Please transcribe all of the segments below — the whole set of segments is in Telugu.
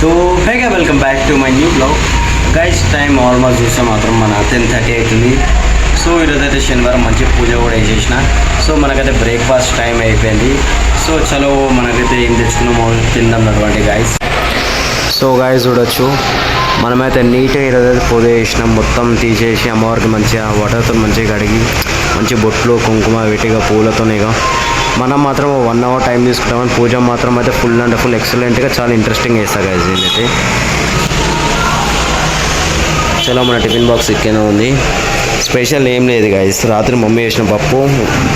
సో హేగా welcome back to my new blog guys. Time almost చూస్తే మాత్రం మన 10:30 అవుతుంది. సో ఈరోజు అయితే శనివారం మంచి పూజ కూడా వేసేసిన. సో మనకైతే బ్రేక్ఫాస్ట్ టైం అయిపోయింది. సో చలో మనకైతే ఏం తెచ్చుకున్నామో తిందాం అటువంటి గైస్. సో గైస్ చూడొచ్చు, మనమైతే నీట్గా ఈరోజు అయితే పూజ చేసినాం. మొత్తం తీసేసి అమ్మవారికి మంచిగా వాటర్తో మంచిగా కడిగి మంచి బొట్లు కుంకుమ వీటిగా పూలతోనేగా మనం మాత్రం 1 అవర్ టైం తీసుకుంటామని పూజ మాత్రం అయితే ఫుల్ అండ్ ఫుల్ ఎక్సలెంట్గా చాలా ఇంట్రెస్టింగ్ చేస్తారు గైస్ వీళ్ళైతే. చలో మన టిఫిన్ బాక్స్ ఇక్కనే ఉంది. స్పెషల్ ఏం లేదు గైస్, రాత్రి మమ్మీ చేసిన పప్పు,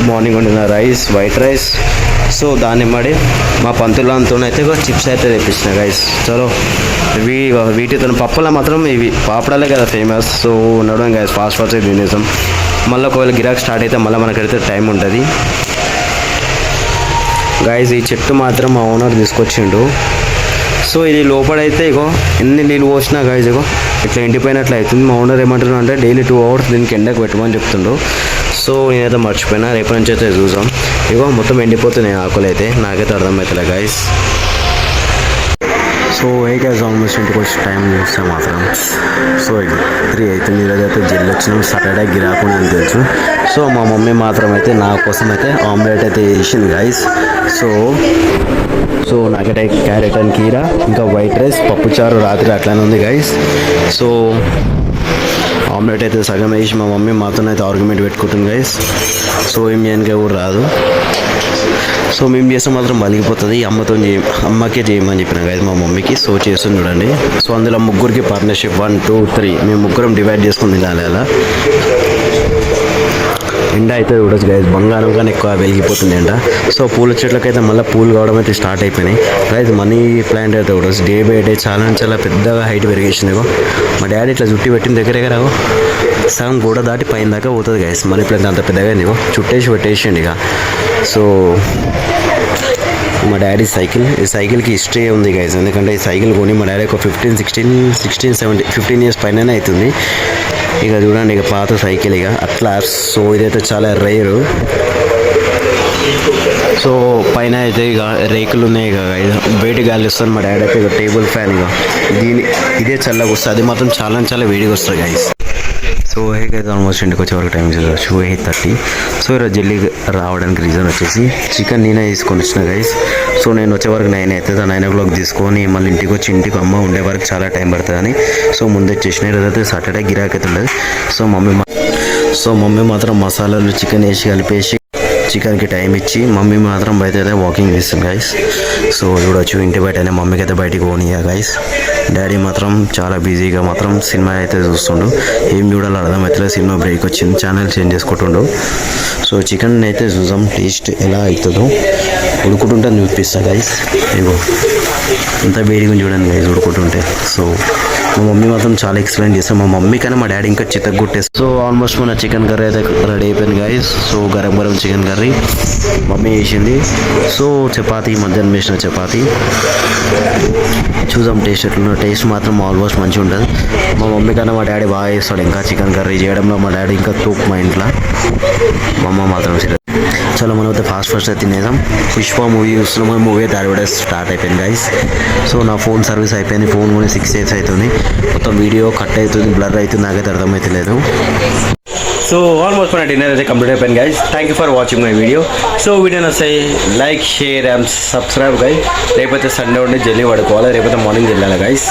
మార్నింగ్ వండిన రైస్, వైట్ రైస్. సో దాన్ని మడి మా పంతులంతో అయితే చిప్స్ అయితే తెప్పించిన గైస్. చలో వీటితో పప్పులో మాత్రం ఇవి పాపడాలే కదా ఫేమస్. సో ఉండడం గైస్ ఫాస్ట్ అయితే తినేసాం. మళ్ళీ ఒకవేళ గిరాక్ స్టార్ట్ అయితే మళ్ళీ మనకైతే టైం ఉంటుంది గైస్. ఈ చెట్టు మాత్రం మా ఓనర్ తీసుకొచ్చిండు. సో ఇది లోపలైతే ఇగో ఎన్ని నీళ్ళు పోసినా గైస్ ఇగో ఇట్లా ఎండిపోయినట్లు అవుతుంది. మా ఓనర్ ఏమంటున్నా అంటే డైలీ 2 అవర్స్ దీనికి ఎండకు పెట్టమని చెప్తుండు. సో నేనైతే మర్చిపోయినా, రేపటి నుంచి అయితే చూసాం. ఇగో మొత్తం ఎండిపోతున్నాయి ఆకులు అయితే, నాకైతే అర్థమవుతుందిలే గైస్. సో ఏ గైస్ ఆల్మోస్ట్ ఇంటికి వచ్చి టైం చూస్తే మాత్రం సో 3 అవుతుంది. ఈరోజైతే జల్లు వచ్చినాం, సాటర్డే గిరాకుండా అని తెలుసు. సో మా మమ్మీ మాత్రం అయితే నా కోసం అయితే ఆమ్లెట్ అయితే వేసింది గైస్. సో నాకైతే క్యారెట్ అండ్ కీరా ఇంకా వైట్ రైస్ పప్పుచారు రాత్రి అట్లానే ఉంది గైస్. సో ఆమ్లెట్ అయితే సగం వేసి మా మమ్మీ మాత్రం అయితే ఆర్గ్యుమెంట్ పెట్టుకుంటుంది గైస్. సో ఏం చేయడానికి కూడా రాదు. సో మేము చేస్తే మాత్రం బలిగిపోతుంది. అమ్మకే చేయమని చెప్పిన గైస్ మా మమ్మీకి. సో చేస్తుంది చూడండి. సో అందులో ముగ్గురికి పార్ట్నర్షిప్ 1 2 3 మేము ముగ్గురం డివైడ్ చేసుకుని తినాలి అలా. ఎండ అయితే చూడొచ్చు గైస్, బంగారం కానీ ఎక్కువ వెలిగిపోతుంది ఎండ. సో పూల చెట్లకైతే మళ్ళీ పూలు కావడం అయితే స్టార్ట్ అయిపోయినాయి గైస్. మనీ ప్లాంట్ అయితే చూడొచ్చు డే బై డే చాలా పెద్దగా హైట్ పెరిగేసింది. మా డాడీ ఇట్లా చుట్టి పెట్టిన దగ్గర సగం గోడ దాటి పైన దాకా పోతుంది గైస్. మనీ ప్లాంట్ అంత పెద్దగా చుట్టేసి పెట్టేసిండి ఇక. సో మా డాడీ ఈ సైకిల్కి హిస్టరీ ఉంది గైస్. ఎందుకంటే ఈ సైకిల్ కొని మా డాడీ ఒక 15 ఇయర్స్ పైన అవుతుంది. ఇక చూడండి ఇక పాత సైకిల్ ఇక అట్లా. సో ఇదైతే చాలా రేరు. సో పైన అయితే ఇక రేకులు ఉన్నాయి ఇక వేడి గాలి వస్తుంది. మా డాడీ అయితే ఇక టేబుల్ ఫ్యాన్ ఇక ఇదే చల్లగా వస్తుంది. అది మాత్రం చాలా వేడిగా వస్తుంది గైస్. సో అయితే ఆల్మోస్ట్ ఇంటికి వచ్చే వరకు టైం చూడవచ్చు 8:30. సో ఈరోజు జల్దీ రావడానికి రీజన్ వచ్చేసి చికెన్ నేనే తీసుకొని వచ్చిన గైస్. సో నేను వచ్చే వరకు 9 అవుతుంది. 9 o'clock తీసుకొని మళ్ళీ ఇంటికి వచ్చి ఇంటికి అమ్మ ఉండే వరకు చాలా టైం పడుతుందని సో ముందే చేసిన. ఈరోజు అయితే సాటర్డే గిరాకీ అయితే ఉండదు. సో మమ్మీ మాత్రం మసాలాలు చికెన్ వేసి కలిపేసి చికెన్కి టైం ఇచ్చి మమ్మీ మాత్రం బయట అయితే వాకింగ్ చేస్తుంది గైస్. సో చూడవచ్చు ఇంటి బయటనే మమ్మీకి అయితే బయటికి పోనీయా గైస్. డాడీ మాత్రం చాలా బిజీగా మాత్రం సినిమా అయితే చూస్తుండు. ఏం చూడాలో అర్థమవుతలేదు. సినిమా బ్రేక్ వచ్చింది, ఛానల్ చేంజ్ చేసుకుంటుండు. సో చికెన్ అయితే చూసాం టేస్ట్ ఎలా అవుతుందో ఉడుకుంటుంటే చూపిస్తా గైస్. ఇగో ఎంత వేడిగా చూడండి గైస్ ఉడుకుంటుంటే. సో మా మమ్మీ మాత్రం చాలా ఎక్స్ప్లెయిన్ చేస్తాం. మా మమ్మీ కానీ మా డాడీ ఇంకా చిత్తగొట్టేస్తారు. సో ఆల్మోస్ట్ మన చికెన్ కర్రీ అయితే రెడీ అయిపోయింది guys. So garam chicken curry mummy వేసింది. సో చపాతీ మధ్యాహ్నం వేసిన చపాతీ చూద్దాం టేస్ట్ ఎట్లున్నా. టేస్ట్ మాత్రం ఆల్మోస్ట్ మంచిగా ఉంటుంది. మా మమ్మీ కన్నా మా డాడీ బాగా చేస్తాడు. ఇంకా చికెన్ కర్రీ చేయడంలో మా డాడీ ఇంకా తూపు మా ఇంట్లో. మా అమ్మ మాత్రం చాలా మనం అయితే ఫాస్ట్ అయితే తినేద్దాం. పుష్ప మూవీ చూస్తున్నాం. మూవీ అయితే అడ్వర్టైజ్ స్టార్ట్ అయిపోయింది గైస్. సో నా ఫోన్ సర్వీస్ అయిపోయింది. ఫోన్ కూడా 6 years అవుతుంది. మొత్తం వీడియో కట్ అవుతుంది, బ్లర్ అవుతుంది, నాకైతే అర్థమైతే లేదు. సో ఆల్మోస్ట్ మన డిన్నర్ అయితే కంప్లీట్ అయిపోయింది guys. Thank you for watching my video. So video నచ్చాయి like share and subscribe guys. రేపైతే సండే ఉండి జల్దీ పడుకోవాలి, రేపైతే మార్నింగ్ వెళ్ళాలి గైస్.